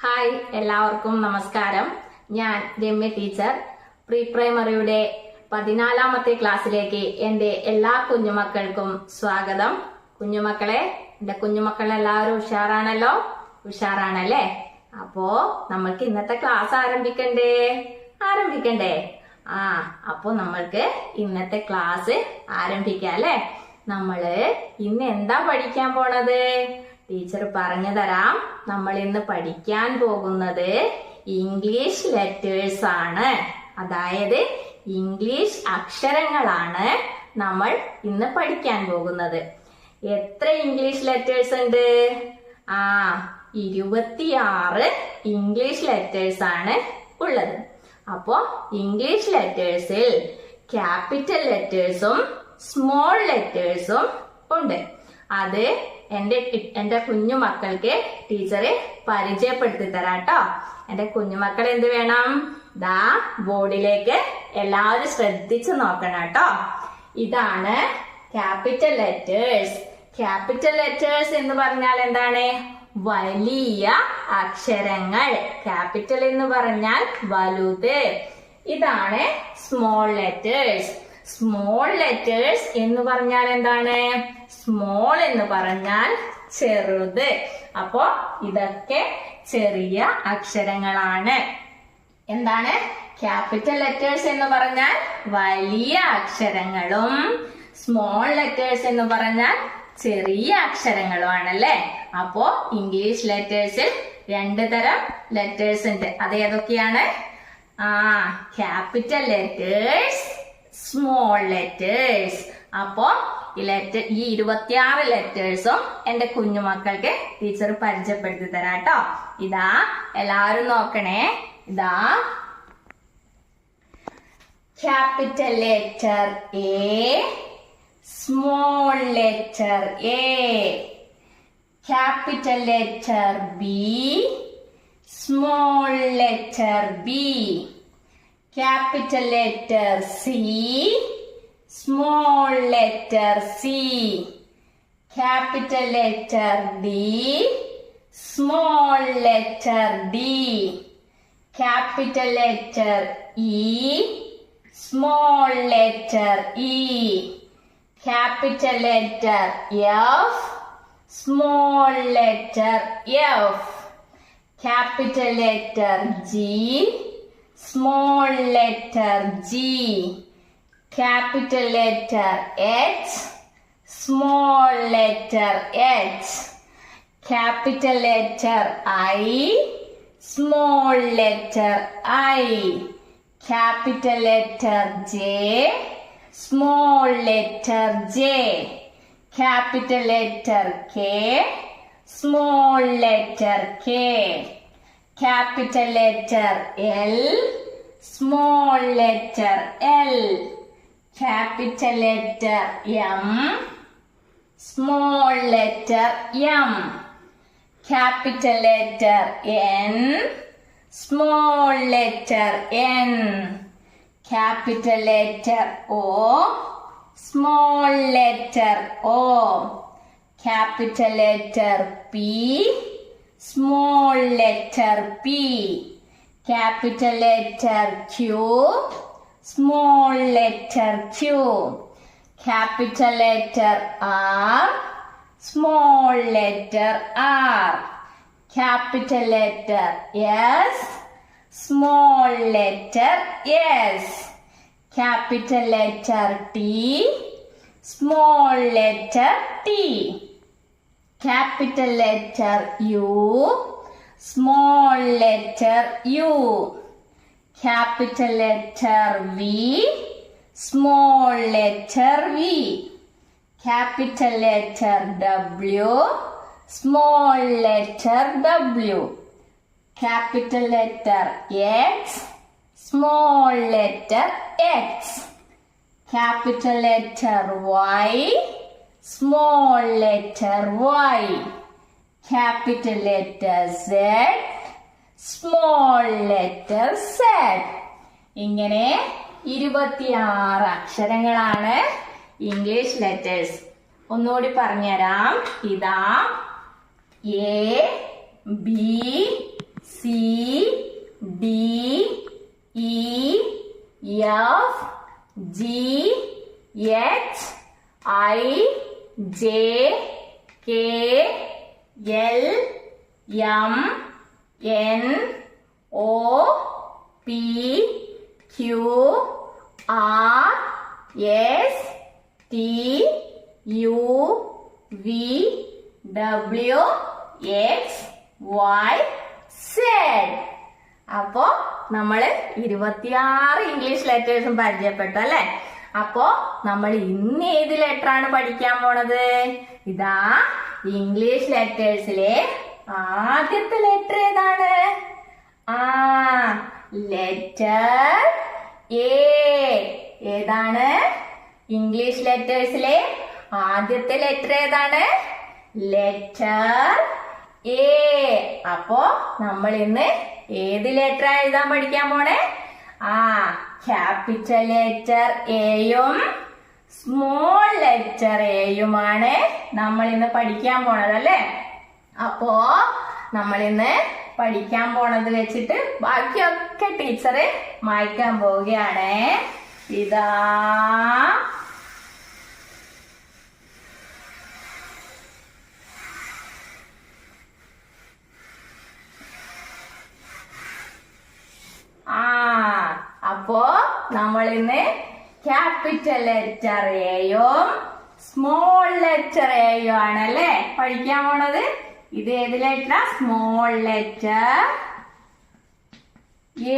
Hi, എല്ലാവർക്കും നമസ്കാരം. ഞാൻ രമ്യ ടീച്ചർ. പ്രീ പ്രൈമറിയുടെ 14ാമത്തെ ക്ലാസ്സിലേക്ക് എൻ്റെ എല്ലാ കുഞ്ഞുമക്കൾക്കും സ്വാഗതം. കുഞ്ഞുമക്കളെ, എൻ്റെ കുഞ്ഞുമക്കൾ എല്ലാവരും ഉഷാറാണല്ലോ? ഉഷാറാണല്ലേ? അപ്പോ നമ്മൾക്ക് ഇന്നത്തെ ക്ലാസ് ആരംഭിക്കണ്ടേ? അപ്പോ നമ്മൾക്ക് ഇന്നത്തെ ക്ലാസ് ആരംഭിക്കാം അല്ലേ? നമ്മള് ഇന്ന് എന്താ പഠിക്കാൻ പോണത്? ടീച്ചർ പറഞ്ഞു തരാം. നമ്മൾ ഇന്ന് പഠിക്കാൻ പോകുന്നത് ഇംഗ്ലീഷ് ലെറ്റേഴ്സ് ആണ്. അതായത് ഇംഗ്ലീഷ് അക്ഷരങ്ങളാണ് നമ്മൾ ഇന്ന് പഠിക്കാൻ പോകുന്നത്. എത്ര ഇംഗ്ലീഷ് ലെറ്റേഴ്സ് ഉണ്ട്? 26 ഇംഗ്ലീഷ് ലെറ്റേഴ്സ് ആണ് ഉള്ളത്. അപ്പോ ഇംഗ്ലീഷ് ലെറ്റേഴ്സിൽ ക്യാപിറ്റൽ സ്മോൾ ലെറ്റേഴ്സും ഉണ്ട്. അത് എന്റെ കുഞ്ഞുമക്കൾക്ക് ടീച്ചറെ പരിചയപ്പെടുത്തി തരാട്ടോ. എന്റെ കുഞ്ഞുമക്കൾ എന്ത് വേണം? ബോർഡിലേക്ക് എല്ലാവരും ശ്രദ്ധിച്ചു നോക്കണം കേട്ടോ. ഇതാണ് ക്യാപിറ്റൽ ലെറ്റേഴ്സ്. ക്യാപിറ്റൽ ലെറ്റേഴ്സ് എന്ന് പറഞ്ഞാൽ എന്താണ്? വലിയ അക്ഷരങ്ങൾ. ക്യാപിറ്റൽ എന്ന് പറഞ്ഞാൽ വലുത്. ഇതാണ് സ്മോൾ ലെറ്റേഴ്സ്. സ്മോൾ ലെറ്റേഴ്സ് എന്ന് പറഞ്ഞാൽ എന്താണ്? സ്മോൾ എന്ന് പറഞ്ഞാൽ ചെറുത്. അപ്പോ ഇതൊക്കെ ചെറിയ അക്ഷരങ്ങളാണ്. എന്താണ്? ക്യാപിറ്റൽ ലെറ്റേഴ്സ് എന്ന് പറഞ്ഞാൽ വലിയ അക്ഷരങ്ങളും സ്മോൾ ലെറ്റേഴ്സ് എന്ന് പറഞ്ഞാൽ ചെറിയ അക്ഷരങ്ങളും ആണല്ലേ? അപ്പോ ഇംഗ്ലീഷ് ലെറ്റേഴ്സിൽ 2 തരം ലെറ്റേഴ്സ് ഉണ്ട്. അത് ഏതൊക്കെയാണ്? Capital letters, small letters. അപ്പോ ഈ 26 ലെറ്റേഴ്സും എന്റെ കുഞ്ഞുമക്കൾക്ക് ടീച്ചർ പരിചയപ്പെടുത്തി തരാട്ടോ. ഇതാ, എല്ലാവരും നോക്കണേ. ഇതാ, capital letter A, small letter A. Capital letter B, small letter B. Capital letter C, small letter C. Capital letter D, small letter D. Capital letter E, small letter E. Capital letter F, small letter F. Capital letter G, small letter G. Capital letter H, small letter H. Capital letter I, small letter I. Capital letter J, small letter J. Capital letter K, small letter K. Capital letter L, small letter L. Capital letter M, small letter M. Capital letter N, small letter N. Capital letter O, small letter O. Capital letter P, small letter P. Capital letter Q, small letter Q. Capital letter R, small letter R. Capital letter S, small letter S. Capital letter T, small letter T. Capital letter U, small letter U. Capital letter V, small letter V. Capital letter W, small letter W. Capital letter X, small letter X. Capital letter Y, small letter Y. Capital letter Z, small letter Z. ഇങ്ങനെ 26 അക്ഷരങ്ങളാണ് English letters. ഒന്നുകൂടി പറഞ്ഞുതരാം. ഇതാ A, B, J K L M N O P Q R S T U V W X Y Z. അപ്പോ നമ്മള് 26 English ലെറ്റേഴ്സും പരിചയപ്പെട്ടു അല്ലെ. അപ്പോ നമ്മൾ ഇന്ന് ഏത് ലെറ്റർ ആണ് പഠിക്കാൻ പോണത്? ഇതാ ഇംഗ്ലീഷ് ലെറ്റേഴ്സിലെ ആദ്യത്തെ ലെറ്റർ ഏതാണ്? Letter A. ഏതാണ് ഇംഗ്ലീഷ് ലെറ്റേഴ്സിലെ ആദ്യത്തെ ലെറ്റർ ഏതാണ്? Letter A. അപ്പോ നമ്മൾ ഇന്ന് ഏത് ലെറ്റർ എഴുതാൻ പഠിക്കാൻ പോണേ? ക്യാപിറ്റൽ ലെറ്റർ എയും സ്മോൾ ലെറ്റർ എയുമാണ് നമ്മൾ ഇന്ന് പഠിക്കാൻ പോണത് അല്ലേ. അപ്പോ നമ്മൾ ഇന്ന് പഠിക്കാൻ പോണത് വെച്ചിട്ട് ബാക്കിയൊക്കെ ടീച്ചറ് മായ്ക്കാൻ പോവുകയാണ്. ഇതാ അപ്പോ നമ്മൾ ഇന്ന് ക്യാപിറ്റൽ ലെറ്റർ എയും സ്മോൾ ലെറ്റർ എയും ആണല്ലേ പഠിക്കാൻ പോണത്. ഇത് ഏത് ലെറ്റർ? സ്മോൾ ലെറ്റർ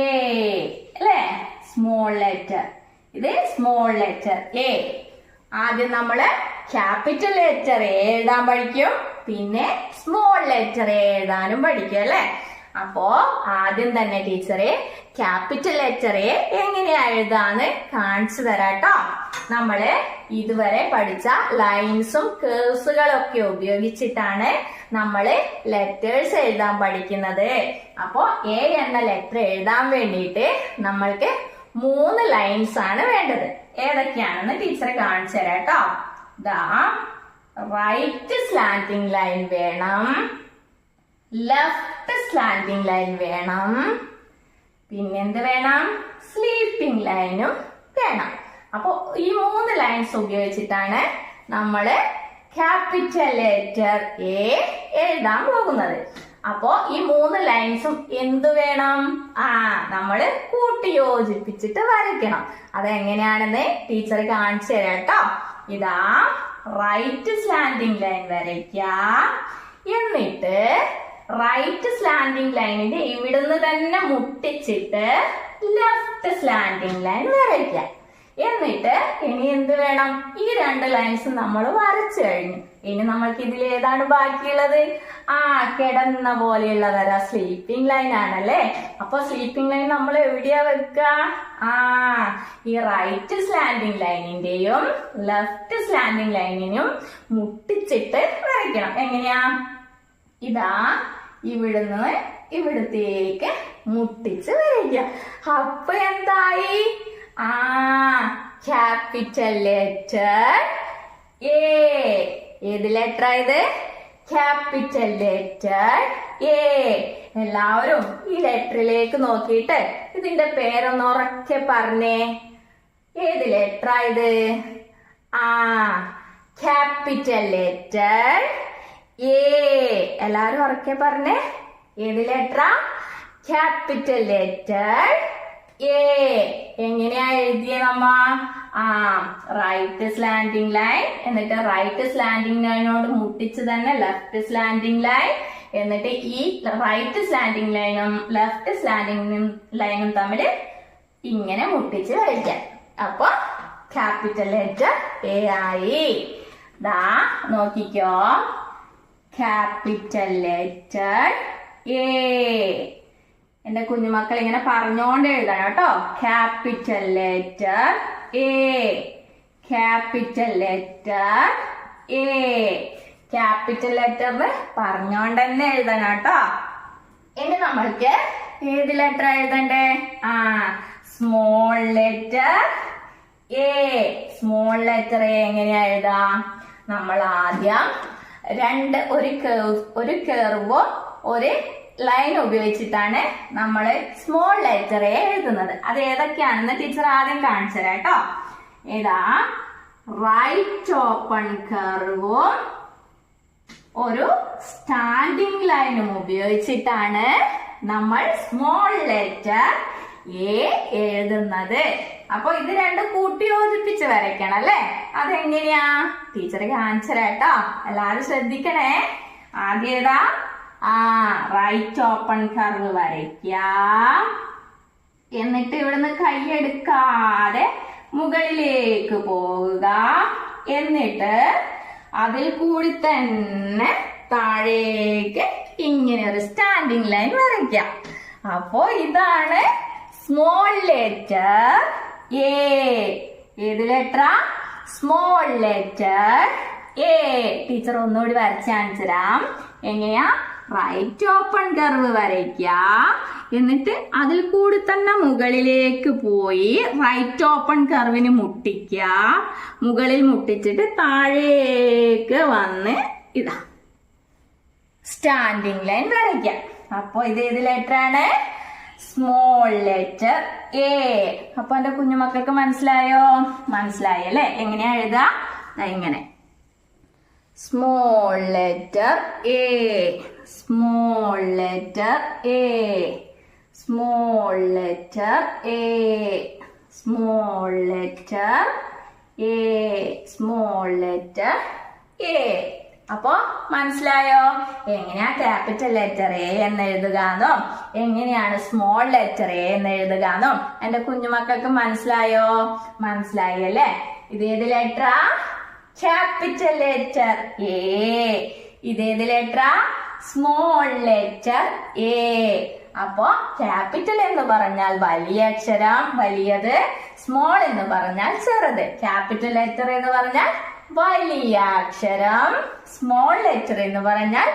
എ അല്ലേ. സ്മോൾ ലെറ്റർ, ഇത് സ്മോൾ ലെറ്റർ എ. ആദ്യം നമ്മള് ക്യാപിറ്റൽ ലെറ്റർ എ എഴുതാൻ പഠിക്കും, പിന്നെ സ്മോൾ ലെറ്റർ എ എഴുതാനും പഠിക്കും അല്ലെ. അപ്പോ ആദ്യം തന്നെ ടീച്ചറെ ക്യാപിറ്റൽ ലെറ്റർ എ എങ്ങനെയാ എഴുതാന്ന് കാണിച്ചു തരാട്ടോ. നമ്മള് ഇതുവരെ പഠിച്ച ലൈൻസും കേഴ്സുകളൊക്കെ ഉപയോഗിച്ചിട്ടാണ് നമ്മള് ലെറ്റേഴ്സ് എഴുതാൻ പഠിക്കുന്നത്. അപ്പോ എ എന്ന ലെറ്റർ എഴുതാൻ വേണ്ടിയിട്ട് നമ്മൾക്ക് 3 ലൈൻസ് ആണ് വേണ്ടത്. ഏതൊക്കെയാണെന്ന് ടീച്ചറെ കാണിച്ചു തരാട്ടോ. ദാ റൈറ്റ് സ്ലാന്റിംഗ് ലൈൻ വേണം, ലെഫ്റ്റ് സ്ലാന്റിംഗ് ലൈൻ വേണം, പിന്നെന്ത് വേണം? സ്ലീപ്പിംഗ് ലൈനും വേണം. അപ്പൊ ഈ 3 ലൈൻസ് ഉപയോഗിച്ചിട്ടാണ് നമ്മള് ക്യാപിറ്റൽ ലെറ്റർ എ എഴുതാൻ പോകുന്നത്. അപ്പോ ഈ 3 ലൈൻസും എന്ത് വേണം? നമ്മള് കൂട്ടി യോജിപ്പിച്ചിട്ട് വരയ്ക്കണം. അതെങ്ങനെയാണെന്ന് ടീച്ചർ കാണിച്ചു തരാം കേട്ടോ. ഇതാ റൈറ്റ് സ്ലാന്റിംഗ് ലൈൻ വരയ്ക്ക, എന്നിട്ട് റൈറ്റ് സ്ലാന്റിംഗ് ലൈനിന്റെ ഇവിടുന്ന് തന്നെ മുട്ടിച്ചിട്ട് ലെഫ്റ്റ് സ്ലാന്റിംഗ് ലൈൻ വരയ്ക്കാം. എന്നിട്ട് ഇനി എന്ത് വേണം? ഈ 2 ലൈൻസ് നമ്മൾ വരച്ചു കഴിഞ്ഞു. ഇനി നമ്മൾക്ക് ഇതിൽ ഏതാണ് ബാക്കിയുള്ളത്? കിടന്ന പോലെയുള്ള വര സ്ലീപ്പിംഗ് ലൈൻ ആണല്ലേ. അപ്പൊ സ്ലീപ്പിംഗ് ലൈൻ നമ്മൾ എവിടെയാ വെക്കുക? ഈ റൈറ്റ് സ്ലാന്റിംഗ് ലൈനിന്റെയും ലെഫ്റ്റ് സ്ലാന്റിംഗ് ലൈനിനും മുട്ടിച്ചിട്ട് വരയ്ക്കണം. എങ്ങനെയാ? ഇതാ ഇവിടുന്ന് ഇവിടത്തേക്ക് മുട്ടിച്ച് വരയ്ക്കുക. അപ്പൊ എന്തായി? Capital letter A. ഏത് ലെറ്റർ ആയത്? Capital letter A. എല്ലാവരും ഈ ലെറ്ററിലേക്ക് നോക്കിയിട്ട് ഇതിന്റെ പേരൊന്ന് ഉറക്കെ പറഞ്ഞേ. ഏത് ലെറ്റർ ആയത്? Capital letter A. എല്ലാരും ഉറക്കെ പറഞ്ഞേ. ഏത് ലെറ്ററാ? Capital letter A. എങ്ങനെയാ എഴുതിയ നമ്മ? റൈറ്റ് സ്ലാന്റിംഗ് ലൈൻ, എന്നിട്ട് റൈറ്റ് സ്ലാന്റിംഗ് ലൈനോട് മുട്ടിച്ച് തന്നെ ലെഫ്റ്റ് സ്ലാന്റിംഗ് ലൈൻ, എന്നിട്ട് ഈ റൈറ്റ് സ്ലാന്റിംഗ് ലൈനും ലെഫ്റ്റ് സ്ലാന്റിംഗ് ലൈനും തമ്മിൽ ഇങ്ങനെ മുട്ടിച്ച് വരയ്ക്കാം. അപ്പൊ ക്യാപിറ്റൽ ലെറ്റർ എ ആയി. ദാ നോക്കിക്കോ, ക്യാപിറ്റൽ ലെറ്റർ എ. എന്റെ കുഞ്ഞുമക്കൾ ഇങ്ങനെ പറഞ്ഞോണ്ട് എഴുതണം കേട്ടോ. Capital letter A, capital letter A. Capital ലെറ്ററിന് പറഞ്ഞോണ്ട് തന്നെ എഴുതണം കേട്ടോ. ഇനി നമ്മൾക്ക് ഏത് ലെറ്റർ എഴുതണ്ടേ? Small letter A. Small letter A എങ്ങനെയാ എഴുതാ? നമ്മൾ ആദ്യം ഒരു കർവോ ഒരു ലൈൻ ഉപയോഗിച്ചിട്ടാണ് നമ്മള് സ്മോൾ ലെറ്റർ എ എഴുതുന്നത്. അത് ഏതൊക്കെയാണെന്ന് ടീച്ചർ ആദ്യം കാണിച്ചു തരാം കേട്ടോ. ഏതാ? റൈറ്റ് ഓപ്പൺ കർവും ഒരു സ്റ്റാൻഡിംഗ് ലൈനും ഉപയോഗിച്ചിട്ടാണ് നമ്മൾ സ്മോൾ ലെറ്റർ എ എഴുതുന്നത്. അപ്പൊ ഇത് രണ്ടും കൂട്ടി യോജിപ്പിച്ച് വരയ്ക്കണം അല്ലെ. അതെങ്ങനെയാ ടീച്ചർ കാണിച്ചു തരാട്ടോ, എല്ലാരും ശ്രദ്ധിക്കണേ. ആദ്യം ഏതാ? റൈറ്റ് ഓപ്പൺ കർവ് വരയ്ക്കാം. എന്നിട്ട് ഇവിടുന്ന് കൈയെടുക്കാതെ മുകളിലേക്ക് പോവുക. എന്നിട്ട് അതിൽ കൂടി തന്നെ താഴേക്ക് ഇങ്ങനെ ഒരു സ്റ്റാൻഡിംഗ് ലൈൻ വരയ്ക്കാം. അപ്പോ ഇതാണ് സ്മോൾ ലെറ്റർ എ. ഏത് ലെറ്ററാ? Small letter A. ടീച്ചർ ഒന്നുകൂടി വരച്ച് കാണിച്ചു തരാം. എങ്ങനെയാ? റൈറ്റ് ഓപ്പൺ കർവ് വരയ്ക്കുക. എന്നിട്ട് അതിൽ കൂടി തന്നെ മുകളിലേക്ക് പോയി റൈറ്റ് ഓപ്പൺ കർവിന് മുട്ടിക്കുക. മുകളിൽ മുട്ടിച്ചിട്ട് താഴേക്ക് വന്ന് ഇതാ സ്റ്റാൻഡിംഗ് ലൈൻ വരയ്ക്കാം. അപ്പൊ ഇത് ഏത് ലെറ്റർ ആണ്? Small letter A. അപ്പൊ എന്റെ കുഞ്ഞുമക്കൾക്ക് മനസ്സിലായോ? മനസ്സിലായി അല്ലെ? എങ്ങനെയാ എഴുതാ? ഇങ്ങനെ small letter A, small letter A, small letter A, small letter A, small letter A. അപ്പൊ മനസ്സിലായോ എങ്ങനെയാ ക്യാപിറ്റൽ ലെറ്റർ എ എന്ന് എഴുതുകാന്നോ എങ്ങനെയാണ് സ്മോൾ ലെറ്റർ എ എന്ന് എഴുതുകാന്നോ? എന്റെ കുഞ്ഞുമക്കൾക്ക് മനസ്സിലായോ? മനസ്സിലായി അല്ലേ? ഇത് ഏത് ലെറ്ററാ? Capital letter A. ഇതേത് ലെറ്ററാ? Small letter A. അപ്പോ ക്യാപിറ്റൽ എന്ന് പറഞ്ഞാൽ വലിയ അക്ഷരം, വലിയത്. സ്മോൾ എന്ന് പറഞ്ഞാൽ ചെറുത്. ക്യാപിറ്റൽ ലെറ്റർ എന്ന് പറഞ്ഞാൽ വലിയ അക്ഷരം, സ്മോൾ ലെറ്റർ എന്ന് പറഞ്ഞാൽ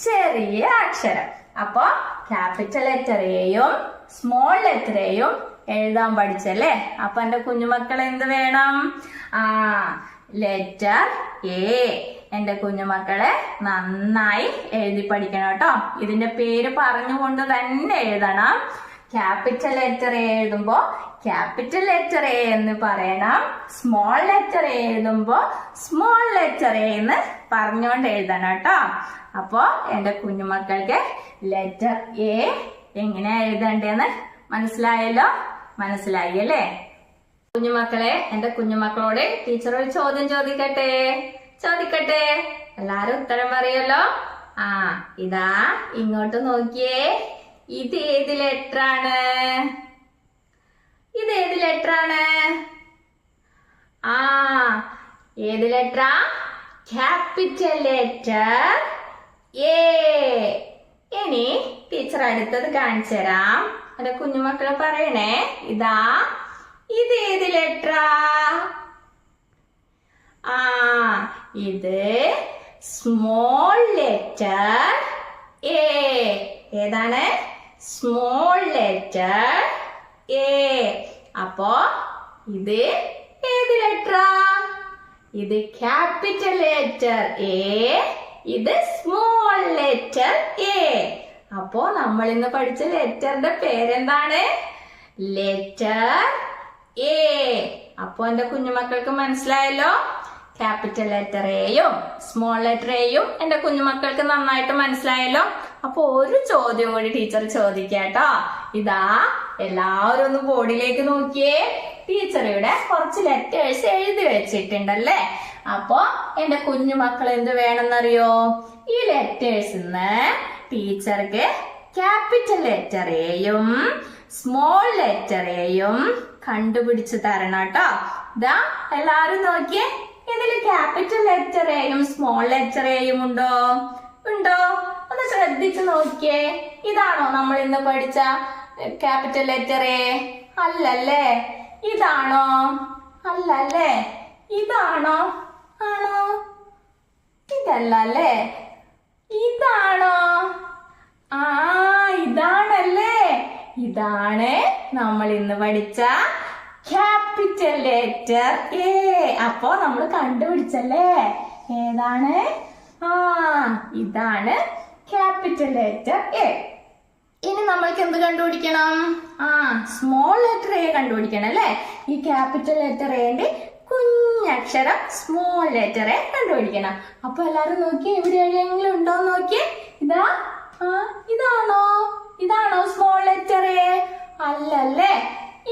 ചെറിയ അക്ഷരം. അപ്പോ ക്യാപിറ്റൽ ലെറ്റർ എയും സ്മോൾ ലെറ്റർ എയും എഴുതാൻ പഠിച്ചല്ലേ? അപ്പൊ എന്റെ കുഞ്ഞുമക്കൾ എന്ത് വേണം? Letter A. എന്റെ കുഞ്ഞുമക്കളെ നന്നായി എഴുതി പഠിക്കണം കേട്ടോ. ഇതിന്റെ പേര് പറഞ്ഞുകൊണ്ട് തന്നെ എഴുതണം. ക്യാപിറ്റൽ ലെറ്റർ എ എഴുതുമ്പോ ക്യാപിറ്റൽ ലെറ്റർ എ എന്ന് പറയണം. സ്മോൾ ലെറ്റർ എ എഴുതുമ്പോ സ്മോൾ ലെറ്റർ എ എന്ന് പറഞ്ഞുകൊണ്ട് എഴുതണം കേട്ടോ. അപ്പോ എന്റെ കുഞ്ഞുമക്കൾക്ക് ലെറ്റർ എ എങ്ങനെയാ എഴുതണ്ടേന്ന് മനസ്സിലായല്ലോ? മനസ്സിലായി അല്ലേ? കുഞ്ഞുമക്കളെ, എന്റെ കുഞ്ഞുമക്കളോട് ടീച്ചർ ഒരു ചോദ്യം ചോദിക്കട്ടെ. എല്ലാരും ഉത്തരം പറയല്ലോ. ഇതാ ഇങ്ങോട്ട് നോക്കിയേ. ഇത് ഏത് ലെറ്റർ ആണ്? ഇത് ഏത് ലെറ്റർ ആണ്? ഏത് ലെറ്ററാ? Capital letter A. ഇനി ടീച്ചർ അടുത്തത് കാണിച്ചു തരാം. എന്റെ കുഞ്ഞുമക്കളെ പറയണേ. ഇതാ ഇത് ഏത് ലെറ്ററാ? ഇത് സ്മോൾ ലെറ്റർ എ. ഏതാണ്? Small letter A. അപ്പോ ഇത് ഏത് ലെറ്ററാ? ഇത് ക്യാപിറ്റൽ ലെറ്റർ എ. ഇത് സ്മോൾ ലെറ്റർ എ. അപ്പോ നമ്മൾ ഇന്ന് പഠിച്ച ലെറ്ററിന്റെ പേരെന്താണ്? Letter A. അപ്പോ എന്റെ കുഞ്ഞുമക്കൾക്ക് മനസ്സിലായല്ലോ? ക്യാപിറ്റൽ ലെറ്റർ എയും സ്മോൾ ലെറ്റർ എയും എന്റെ കുഞ്ഞുമക്കൾക്ക് നന്നായിട്ട് മനസ്സിലായല്ലോ? അപ്പൊ ഒരു ചോദ്യം കൂടി ടീച്ചർ ചോദിക്കാട്ടോ. ഇതാ എല്ലാവരും ഒന്ന് ബോർഡിലേക്ക് നോക്കിയേ. ടീച്ചർ ഇവിടെ കുറച്ച് ലെറ്റേഴ്സ് എഴുതി വെച്ചിട്ടുണ്ടല്ലേ? അപ്പൊ എന്റെ കുഞ്ഞുമക്കൾ എന്ത് വേണമെന്നറിയോ? ഈ ലെറ്റേഴ്സിന്ന് ടീച്ചർക്ക് ക്യാപിറ്റൽ ലെറ്റർ എയും സ്മോൾ ലെറ്റർ എയും കണ്ടുപിടിച്ച് തരണം കേട്ടോ. ഇതാ എല്ലാരും നോക്കിയേ. ഇതിൽ ക്യാപിറ്റൽ ലെറ്റർ എയും സ്മോൾ ലെറ്റർ എയും ഉണ്ടോ? ഒന്ന് ശ്രദ്ധിച്ചു നോക്കിയേ. ഇതാണോ നമ്മൾ ഇന്ന് പഠിച്ച ക്യാപിറ്റൽ ലെറ്റർ എ? അല്ലല്ലേ. ഇതാണോ? അല്ലല്ലേ. ഇതാണോ? ആണോ? ഇതല്ലേ. ഇതാണോ? ഇതാണല്ലേ. ഇതാണ് നമ്മൾ ഇന്ന് പഠിച്ച ക്യാപിറ്റൽ ലെറ്റർ എ. അപ്പോ നമ്മൾ കണ്ടുപിടിച്ചല്ലേ ഏതാണ്? ഇതാണ് ക്യാപിറ്റൽ ലെറ്റർ എ. ഇനി നമ്മൾക്ക് എന്ത് കണ്ടുപിടിക്കണം? സ്മോൾ ലെറ്റർ എ കണ്ടുപിടിക്കണം അല്ലേ? ഈ ക്യാപിറ്റൽ ലെറ്റർ എന്റെ കുഞ്ഞ കുഞ്ഞക്ഷരം സ്മോൾ ലെറ്ററെ കണ്ടുപിടിക്കണം. അപ്പൊ എല്ലാരും നോക്കി ഇവിടെ എവിടെയെങ്കിലും ഉണ്ടോ നോക്കി. ഇതാ ഇതാണോ സ്മോൾ ലെറ്ററെ? അല്ലല്ലേ.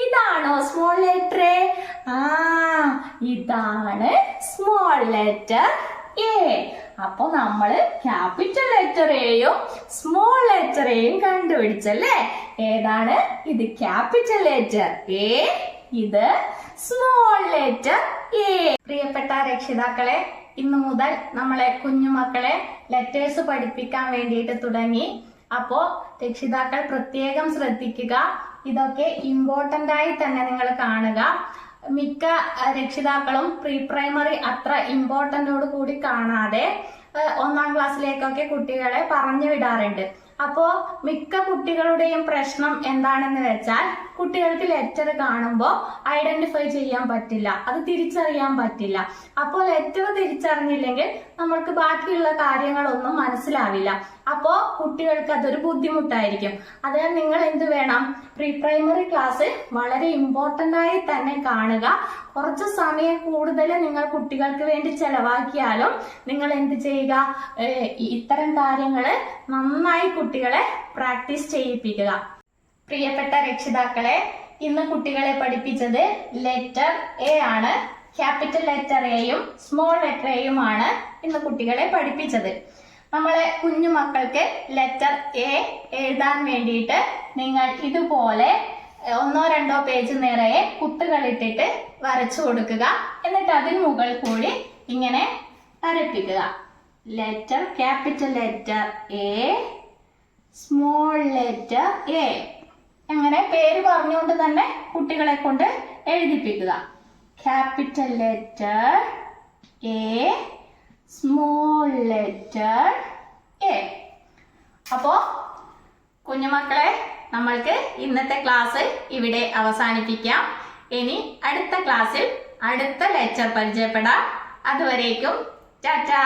ഇതാണോ സ്മോൾ ലെറ്ററെ? ഇതാണ് സ്മോൾ ലെറ്റർ എ. അപ്പൊ നമ്മള് ക്യാപിറ്റൽ ലെറ്റർ എയും സ്മോൾ ലെറ്റർ എയും കണ്ടുപിടിച്ചല്ലേ. ഏതാണ് ഇത്? ക്യാപിറ്റൽ ലെറ്റർ എ, ഇത് സ്മോൾ ലെറ്റർ എ. പ്രിയപ്പെട്ട രക്ഷിതാക്കളെ, ഇന്നു മുതൽ നമ്മളെ കുഞ്ഞുമക്കളെ ലെറ്റേഴ്സ് പഠിപ്പിക്കാൻ വേണ്ടിയിട്ട് തുടങ്ങി. അപ്പോ രക്ഷിതാക്കൾ പ്രത്യേകം ശ്രദ്ധിക്കുക. ഇതൊക്കെ ഇമ്പോർട്ടന്റ് ആയി തന്നെ നിങ്ങൾ കാണുക. മിക്ക രക്ഷിതാക്കളും പ്രീ പ്രൈമറി അത്ര ഇമ്പോർട്ടന്റോട് കൂടി കാണാതെ 1ാം ക്ലാസ്സിലേക്കൊക്കെ കുട്ടികളെ പറഞ്ഞു വിടാറുണ്ട്. അപ്പോ മിക്ക കുട്ടികളുടെയും പ്രശ്നം എന്താണെന്ന് വെച്ചാൽ കുട്ടികൾക്ക് ലെറ്റർ കാണുമ്പോൾ ഐഡന്റിഫൈ ചെയ്യാൻ പറ്റില്ല, അത് തിരിച്ചറിയാൻ പറ്റില്ല. അപ്പോൾ ലെറ്റർ തിരിച്ചറിഞ്ഞില്ലെങ്കിൽ നമ്മൾക്ക് ബാക്കിയുള്ള കാര്യങ്ങളൊന്നും മനസ്സിലാവില്ല. അപ്പോ കുട്ടികൾക്ക് അതൊരു ബുദ്ധിമുട്ടായിരിക്കും. അതിനാൽ നിങ്ങൾ എന്ത് വേണം? പ്രീ പ്രൈമറി ക്ലാസ് വളരെ ഇമ്പോർട്ടന്റ് ആയി തന്നെ കാണുക. കുറച്ച് സമയം കൂടുതൽ നിങ്ങൾ കുട്ടികൾക്ക് വേണ്ടി ചെലവാക്കിയാലും നിങ്ങൾ എന്ത് ചെയ്യുക? ഇത്തരം കാര്യങ്ങള് നന്നായി കുട്ടികളെ പ്രാക്ടീസ് ചെയ്യിപ്പിക്കുക. പ്രിയപ്പെട്ട രക്ഷിതാക്കളെ, ഇന്ന് കുട്ടികളെ പഠിപ്പിച്ചത് ലെറ്റർ എ ആണ്. ക്യാപിറ്റൽ ലെറ്റർ എയും സ്മോൾ ലെറ്റർ എയും ആണ് ഇന്ന് കുട്ടികളെ പഠിപ്പിച്ചത്. നമ്മളെ കുഞ്ഞു മക്കൾക്ക് ലെറ്റർ എ എഴുതാൻ വേണ്ടിയിട്ട് നിങ്ങൾ ഇതുപോലെ 1-2 പേജ് നിറയെ കുത്തുകളിട്ടിട്ട് വരച്ചു കൊടുക്കുക. എന്നിട്ട് അതിന് മുകളിൽ കൂടി ഇങ്ങനെ വരപ്പിക്കുക. Letter, capital letter A, small letter A. അങ്ങനെ പേര് പറഞ്ഞുകൊണ്ട് തന്നെ കുട്ടികളെ കൊണ്ട് എഴുതിപ്പിക്കുക. Capital letter A, small letter A. അപ്പോ കുഞ്ഞുമക്കളെ, നമ്മൾക്ക് ഇന്നത്തെ ക്ലാസ് ഇവിടെ അവസാനിപ്പിക്കാം. ഇനി അടുത്ത ക്ലാസ്സിൽ അടുത്ത ലെറ്റർ പരിചയപ്പെടാം. അതുവരേക്കും ടാറ്റാ.